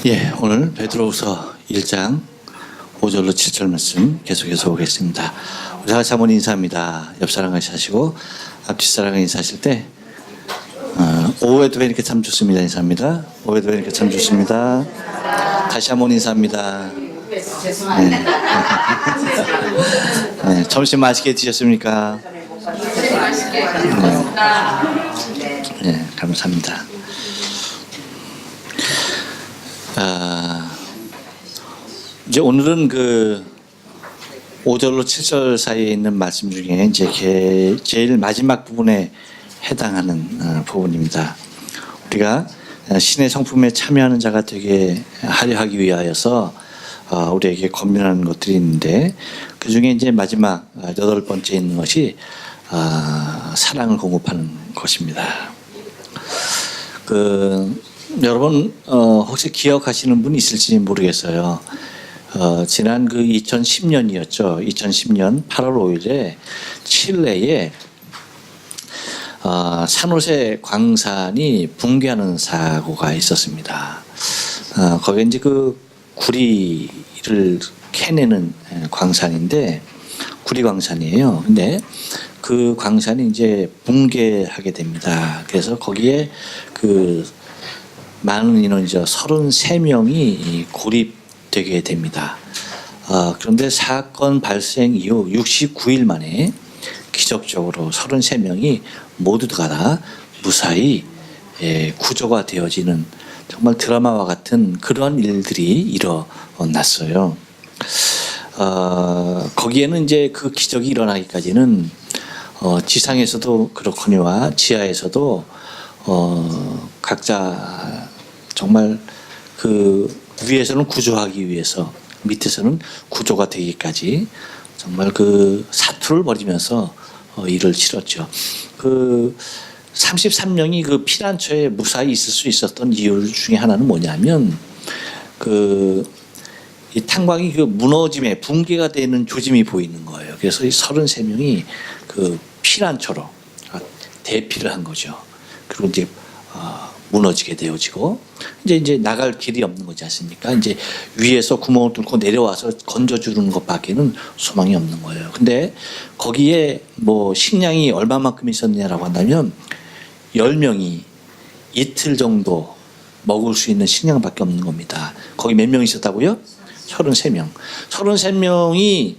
예, 오늘 베드로후서 1장 5절로 7절 말씀 계속해서 보겠습니다. 우리 다 같이 한번 인사합니다. 옆 사람 같이 하시고 앞뒤 사람 인사하실 때 오후에도 뵈니까 참 좋습니다. 인사합니다. 오후에도 뵈니까 참 좋습니다. 다시 한번 인사합니다. 네. 네, 점심 맛있게 드셨습니까? 네, 감사합니다. 이제 오늘은 그 5절로 7절 사이에 있는 말씀 중에 이제 제일 마지막 부분에 해당하는 부분입니다. 우리가 신의 성품에 참여하는 자가 되게 하려 하기 위하여서 우리에게 권면하는 것들이 있는데, 그 중에 이제 마지막 8번째 있는 것이 사랑을 공급하는 것입니다. 여러분 혹시 기억하시는 분 있을지 모르겠어요. 지난 그 2010년이었죠. 2010년 8월 5일에 칠레에 산호세 광산이 붕괴하는 사고가 있었습니다. 거기에 이제 그 구리를 캐내는 광산인데, 구리 광산이에요. 근데 그 광산이 이제 붕괴하게 됩니다. 그래서 거기에 그 많은 인원이죠. 33명이 고립되게 됩니다. 그런데 사건 발생 이후 69일 만에 기적적으로 33명이 모두가 다 무사히 구조가 되어지는 정말 드라마와 같은 그런 일들이 일어났어요. 거기에는 이제 그 기적이 일어나기까지는 지상에서도 그렇거니와 지하에서도 각자 정말 그 위에서는 구조하기 위해서, 밑에서는 구조가 되기까지 정말 그 사투를 벌이면서 일을 치렀죠. 그 33명이 그 피난처에 무사히 있을 수 있었던 이유 중에 하나는 뭐냐면, 이 탄광이 그 무너짐에 붕괴가 되는 조짐이 보이는 거예요. 그래서 이 33명이 그 피난처로 대피를 한 거죠. 그리고 이제 무너지게 되어지고 이제 나갈 길이 없는 거지 않습니까? 이제 위에서 구멍을 뚫고 내려와서 건져주는 것밖에는 소망이 없는 거예요. 근데 거기에 뭐 식량이 얼마만큼 있었느냐라고 한다면 10명이 이틀 정도 먹을 수 있는 식량밖에 없는 겁니다. 거기 몇 명 있었다고요? 33명. 33명이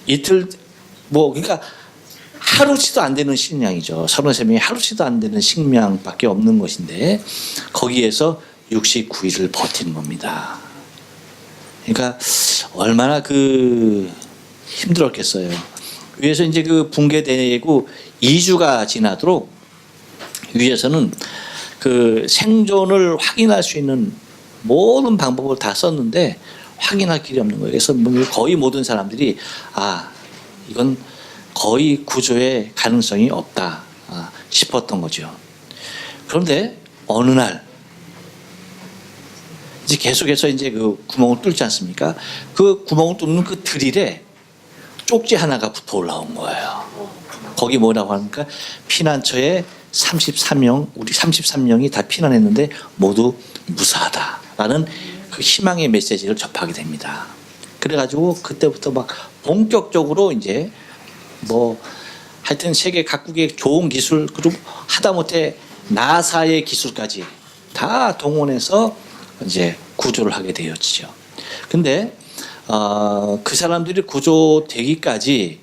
이틀 그러니까 하루치도 안 되는 식량이죠. 33명이 하루치도 안 되는 식량밖에 없는 것인데, 거기에서 69일을 버티는 겁니다. 그러니까 얼마나 힘들었겠어요. 위에서 이제 그 붕괴되고 2주가 지나도록 위에서는 그 생존을 확인할 수 있는 모든 방법을 다 썼는데 확인할 길이 없는 거예요. 그래서 거의 모든 사람들이 이건 거의 구조의 가능성이 없다 싶었던 거죠. 그런데 어느 날 이제 계속해서 이제 그 구멍을 뚫지 않습니까? 그 구멍을 뚫는 그 드릴에 쪽지 하나가 붙어 올라온 거예요. 거기 뭐라고 합니까? 피난처에 33명이 다 피난했는데 모두 무사하다라는 그 희망의 메시지를 접하게 됩니다. 그래가지고 그때부터 막 본격적으로 이제 하여튼 세계 각국의 좋은 기술, 그리고 하다못해 나사의 기술까지 다 동원해서 이제 구조를 하게 되어지죠. 근데 그 사람들이 구조되기까지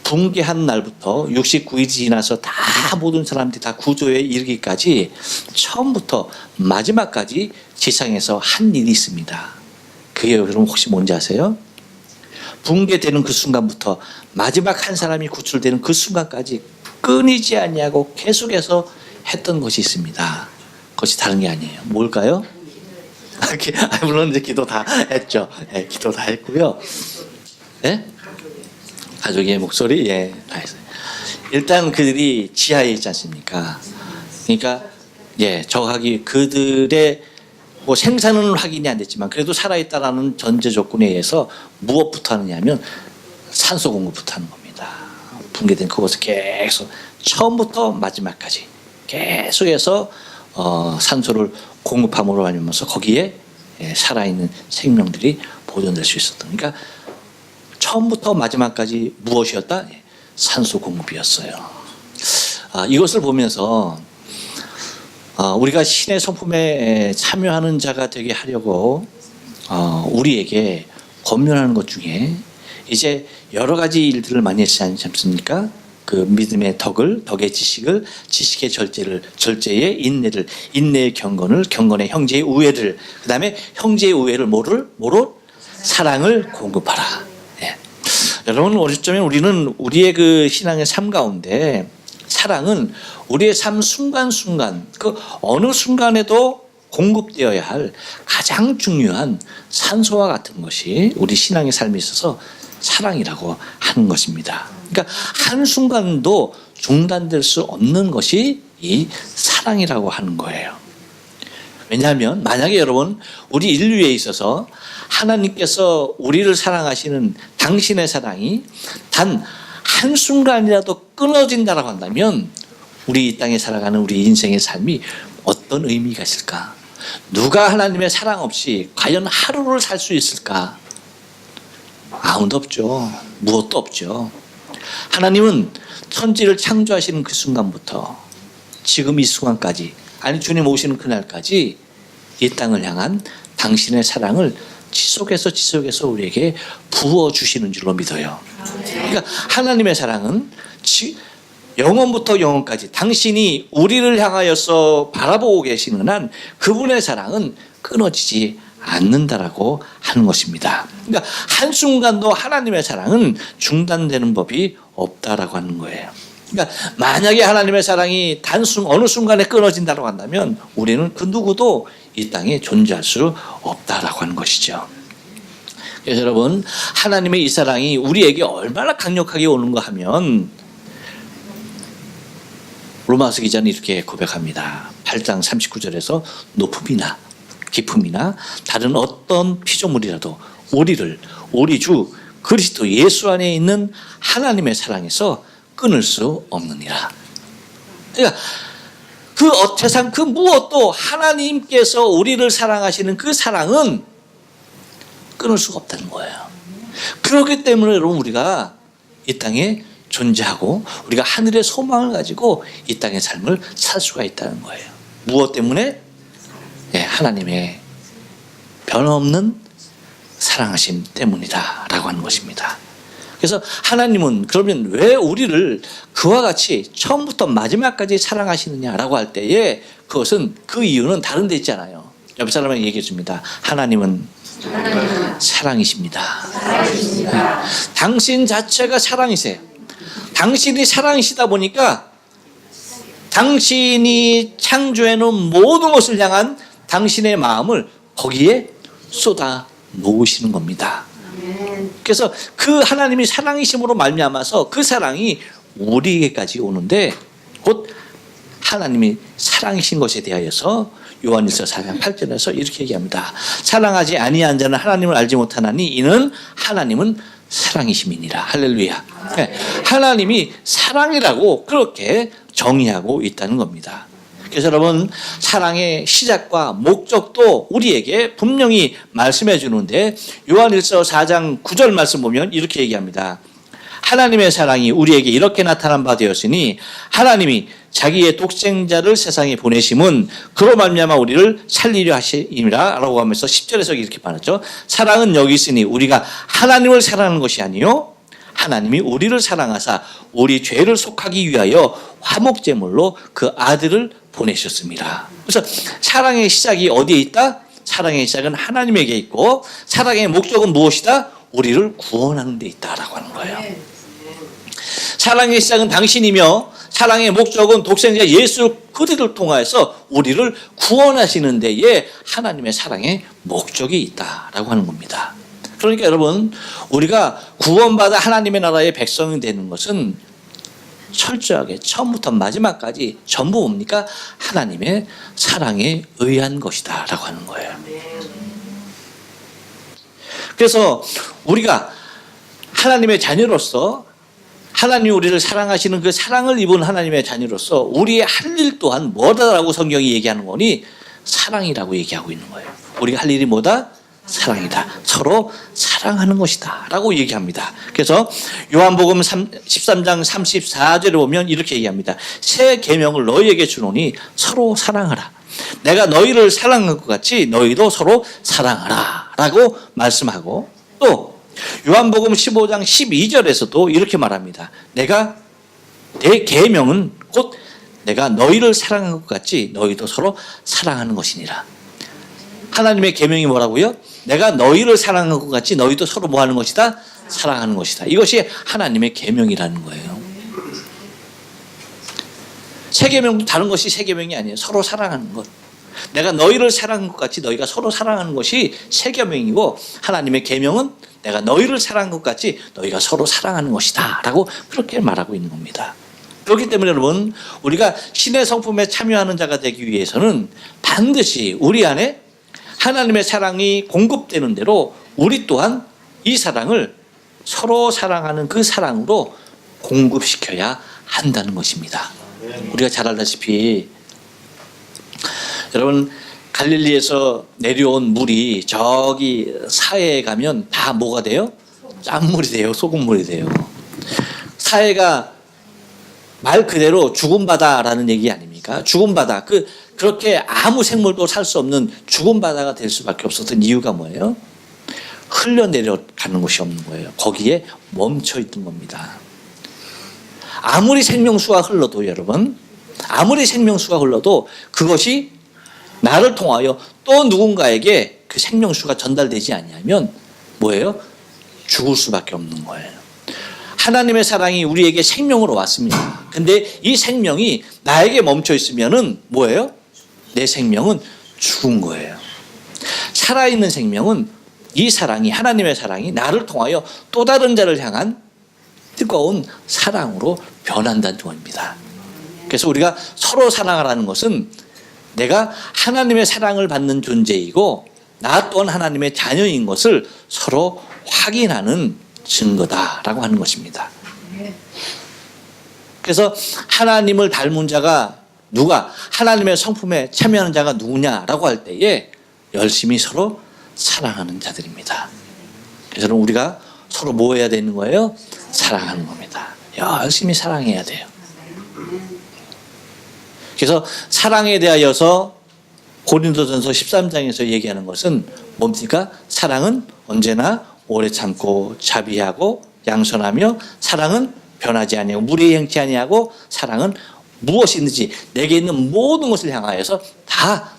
붕괴한 날부터 69일이 지나서 다 모든 사람들이 다 구조에 이르기까지 처음부터 마지막까지 지상에서 한 일이 있습니다. 그게 여러분 혹시 뭔지 아세요? 붕괴되는 그 순간부터 마지막 한 사람이 구출되는 그 순간까지 끊이지 아니하고 계속해서 했던 것이 있습니다. 그것이 다른 게 아니에요. 뭘까요? 물론 이제 기도 다 했죠. 기도 다 했고요. 가족의 목소리, 다 했어요. 일단 그들이 지하에 있지 않습니까? 그러니까 정확하게 그들의 생산은 확인이 안 됐지만 그래도 살아있다라는 전제 조건에 의해서 무엇부터 하느냐면 산소 공급부터 하는 겁니다. 붕괴된 그것을 계속 처음부터 마지막까지 계속해서 산소를 공급함으로 말미암아서 거기에 살아있는 생명들이 보존될 수 있었던. 그러니까 처음부터 마지막까지 무엇이었다? 산소 공급이었어요. 이것을 보면서 우리가 신의 성품에 참여하는 자가 되게 하려고 우리에게 권면하는 것 중에 이제 여러 가지 일들을 많이 했지 않습니까? 그 믿음의 덕의 지식을, 지식의 절제의 인내를, 인내의 경건의 형제의 우애를, 그 다음에 형제의 우애를 뭐로? 사랑을 공급하라. 예. 여러분, 어쩌면 우리는 우리의 그 신앙의 삶 가운데 사랑은 우리의 삶 순간순간, 그 어느 순간에도 공급되어야 할 가장 중요한 산소와 같은 것이 우리 신앙의 삶에 있어서 사랑이라고 하는 것입니다. 그러니까 한순간도 중단될 수 없는 것이 이 사랑이라고 하는 거예요. 왜냐하면 만약에 여러분 우리 인류에 있어서 하나님께서 우리를 사랑하시는 당신의 사랑이 단 한순간이라도 끊어진다고 한다면 우리 이 땅에 살아가는 우리 인생의 삶이 어떤 의미가 있을까? 누가 하나님의 사랑 없이 과연 하루를 살 수 있을까? 아무도 없죠. 무엇도 없죠. 하나님은 천지를 창조하시는 그 순간부터 지금 이 순간까지, 아니 주님 오시는 그날까지 이 땅을 향한 당신의 사랑을 지속해서 우리에게 부어주시는 줄로 믿어요. 그러니까 하나님의 사랑은 영원부터 영원까지 당신이 우리를 향하여서 바라보고 계시는 한 그분의 사랑은 끊어지지 않는다라고 하는 것입니다. 그러니까 한순간도 하나님의 사랑은 중단되는 법이 없다라고 하는 거예요. 그러니까 만약에 하나님의 사랑이 어느 순간에 끊어진다고 한다면 우리는 그 누구도 이 땅에 존재할 수 없다라고 하는 것이죠. 그래서 여러분, 하나님의 이 사랑이 우리에게 얼마나 강력하게 오는가 하면 로마서 기자는 이렇게 고백합니다. 8장 39절에서 높음이나 깊음이나 다른 어떤 피조물이라도 우리 주 그리스도 예수 안에 있는 하나님의 사랑에서 끊을 수 없느니라. 그러니까 그 세상 그 무엇도 하나님께서 우리를 사랑하시는 그 사랑은 끊을 수가 없다는 거예요. 그렇기 때문에 여러분 우리가 이 땅에 존재하고 우리가 하늘의 소망을 가지고 이 땅의 삶을 살 수가 있다는 거예요. 무엇 때문에? 하나님의 변함없는 사랑하심 때문이다라고 하는 것입니다. 그래서 하나님은 그러면 왜 우리를 그와 같이 처음부터 마지막까지 사랑하시느냐라고 할 때에 그것은 그 이유는 다른 데 있잖아요. 옆 사람에게 얘기해 줍니다. 하나님은 사랑이십니다. 당신 자체가 사랑이세요. 당신이 사랑이시다 보니까 당신이 창조해 놓은 모든 것을 향한 당신의 마음을 거기에 쏟아 놓으시는 겁니다. 그래서 그 하나님이 사랑이심으로 말미암아서 그 사랑이 우리에게까지 오는데 곧 하나님이 사랑이신 것에 대하여서 요한일서 4장 8절에서 이렇게 얘기합니다. 사랑하지 아니한 자는 하나님을 알지 못하나니 이는 하나님은 사랑이심이니라. 할렐루야. 하나님이 사랑이라고 그렇게 정의하고 있다는 겁니다. 그래서 여러분, 사랑의 시작과 목적도 우리에게 분명히 말씀해 주는데 요한일서 4장 9절 말씀 보면 이렇게 얘기합니다. 하나님의 사랑이 우리에게 이렇게 나타난 바 되었으니 하나님이 자기의 독생자를 세상에 보내심은 그로 말미암아 우리를 살리려 하심이라 라고 하면서 10절에서 이렇게 말하죠. 사랑은 여기 있으니 우리가 하나님을 사랑하는 것이 아니요 하나님이 우리를 사랑하사 우리 죄를 속하기 위하여 화목제물로 그 아들을 보내셨습니다. 그래서 사랑의 시작이 어디에 있다? 사랑의 시작은 하나님에게 있고 사랑의 목적은 무엇이다? 우리를 구원하는 데 있다라고 하는 거예요. 사랑의 시작은 당신이며 사랑의 목적은 독생자 예수 그리스도를 통하여서 우리를 구원하시는 데에 하나님의 사랑의 목적이 있다라고 하는 겁니다. 그러니까 여러분, 우리가 구원받아 하나님의 나라의 백성이 되는 것은 철저하게 처음부터 마지막까지 전부 뭡니까? 하나님의 사랑에 의한 것이다 라고 하는 거예요. 그래서 우리가 하나님의 자녀로서 하나님이 우리를 사랑하시는 그 사랑을 입은 하나님의 자녀로서 우리의 할 일 또한 뭐다라고 성경이 얘기하는 거니 사랑이라고 얘기하고 있는 거예요. 우리가 할 일이 뭐다? 사랑이다. 서로 사랑하는 것이다 라고 얘기합니다. 그래서 요한복음 13장 34절에 보면 이렇게 얘기합니다. 새 계명을 너희에게 주노니 서로 사랑하라. 내가 너희를 사랑한 것 같이 너희도 서로 사랑하라 라고 말씀하고, 또 요한복음 15장 12절에서도 이렇게 말합니다. 내 계명은 곧 내가 너희를 사랑한 것 같이 너희도 서로 사랑하는 것이니라. 하나님의 계명이 뭐라고요? 내가 너희를 사랑한 것 같이 너희도 서로 뭐 하는 것이다? 사랑하는 것이다. 이것이 하나님의 계명이라는 거예요. 새 계명도 다른 것이 새 계명이 아니에요. 서로 사랑하는 것. 내가 너희를 사랑한 것 같이 너희가 서로 사랑하는 것이 새 계명이고, 하나님의 계명은 내가 너희를 사랑한 것 같이 너희가 서로 사랑하는 것이다 라고 그렇게 말하고 있는 겁니다. 그렇기 때문에 여러분, 우리가 신의 성품에 참여하는 자가 되기 위해서는 반드시 우리 안에 하나님의 사랑이 공급되는 대로 우리 또한 이 사랑을 서로 사랑하는 그 사랑으로 공급시켜야 한다는 것입니다. 우리가 잘 알다시피 여러분, 갈릴리에서 내려온 물이 저기 사해에 가면 다 뭐가 돼요? 짠물이 돼요. 소금물이 돼요. 사해가 말 그대로 죽은 바다라는 얘기 아닙니까? 죽은 바다. 그렇게 아무 생물도 살 수 없는 죽은 바다가 될 수밖에 없었던 이유가 뭐예요? 흘러내려가는 곳이 없는 거예요. 거기에 멈춰있던 겁니다. 아무리 생명수가 흘러도 여러분, 아무리 생명수가 흘러도 그것이 나를 통하여 또 누군가에게 그 생명수가 전달되지 않냐면 뭐예요? 죽을 수밖에 없는 거예요. 하나님의 사랑이 우리에게 생명으로 왔습니다. 근데 이 생명이 나에게 멈춰 있으면은 뭐예요? 내 생명은 죽은 거예요. 살아있는 생명은 이 사랑이, 하나님의 사랑이 나를 통하여 또 다른 자를 향한 뜨거운 사랑으로 변한다는 겁니다. 그래서 우리가 서로 사랑하라는 것은 내가 하나님의 사랑을 받는 존재이고 나 또한 하나님의 자녀인 것을 서로 확인하는 증거다라고 하는 것입니다. 그래서 하나님을 닮은 자가 누가, 하나님의 성품에 참여하는 자가 누구냐라고 할 때에 열심히 서로 사랑하는 자들입니다. 그래서 우리가 서로 뭐 해야 되는 거예요? 사랑하는 겁니다. 열심히 사랑해야 돼요. 그래서 사랑에 대하여서 고린도전서 13장에서 얘기하는 것은 뭡니까? 사랑은 언제나 오래 참고 자비하고 양선하며, 사랑은 변하지 아니하고 무리에 행치 아니하고, 사랑은 무엇이든지 내게 있는 모든 것을 향하여서 다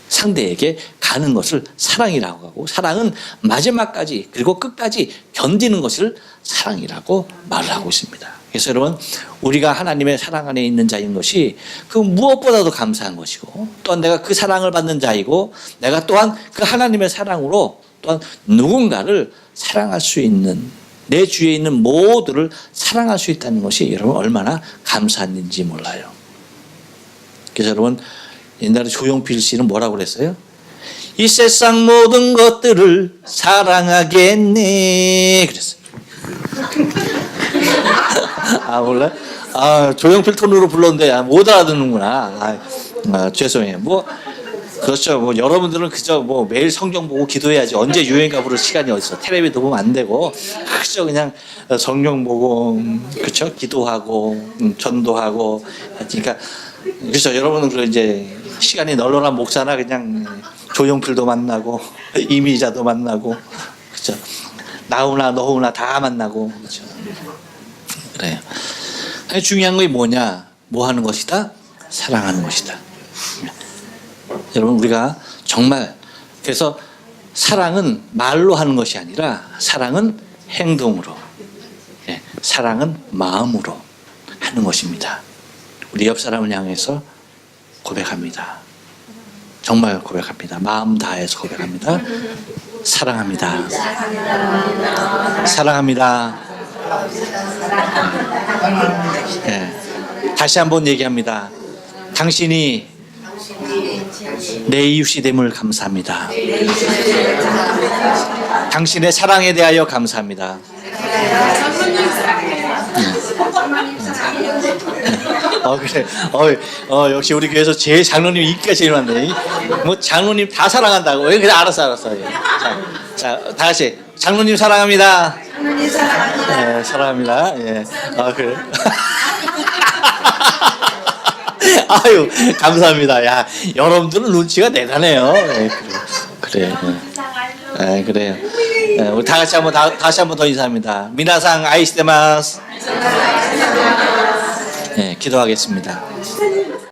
상대에게 가는 것을 사랑이라고 하고, 사랑은 마지막까지 그리고 끝까지 견디는 것을 사랑이라고 말을 하고 있습니다. 그래서 여러분, 우리가 하나님의 사랑 안에 있는 자인 것이 그 무엇보다도 감사한 것이고, 또한 내가 그 사랑을 받는 자이고, 내가 또한 그 하나님의 사랑으로 또한 누군가를 사랑할 수 있는, 내 주위에 있는 모두를 사랑할 수 있다는 것이 여러분 얼마나 감사한 일인지 몰라요. 그래서 여러분, 옛날에 조용필 씨는 뭐라고 그랬어요? 이 세상 모든 것들을 사랑하겠네 그랬어요. 아, 몰라요? 아, 조용필 톤으로 불렀는데 못 알아듣는구나. 죄송해요. 그렇죠. 여러분들은 그저 매일 성경 보고 기도해야지. 언제 유행가 부를 시간이 어딨어. 텔레비도 보면 안 되고. 그저 그냥 성경 보고, 그렇죠. 기도하고, 전도하고. 그러니까, 그렇죠. 여러분은 이제 시간이 널널한 목사나 그냥 조용필도 만나고, 이미자도 만나고, 그렇죠. 나우나 너우나 다 만나고, 그렇죠. 그래요. 중요한 게 뭐냐? 뭐 하는 것이다? 사랑하는 것이다. 여러분, 우리가 정말, 그래서 사랑은 말로 하는 것이 아니라 사랑은 행동으로, 사랑은 마음으로 하는 것입니다. 우리 옆 사람을 향해서 고백합니다. 정말 고백합니다. 마음 다해서 고백합니다. 사랑합니다. 사랑합니다. 다시 한번 얘기합니다. 당신이 내 이웃이 됨을 감사합니다. 당신의 사랑에 대하여 감사합니다. 그래. 역시 우리 교회에서 제일 장로님 인기가 제일 많네. 뭐 장로님 다 사랑한다고. 그래 알았어. 예. 자, 다 같이 장로님 사랑합니다. 장로님 사랑합니다. 예, 사랑합니다. 예. 그래. 아유, 감사합니다. 야, 여러분들은 눈치가 대단해요. 예, 그래. 예, 그래요. 예, 우리 다 같이 다시 한번 더 인사합니다. 미나상 아이시데마스. 예, 기도하겠습니다.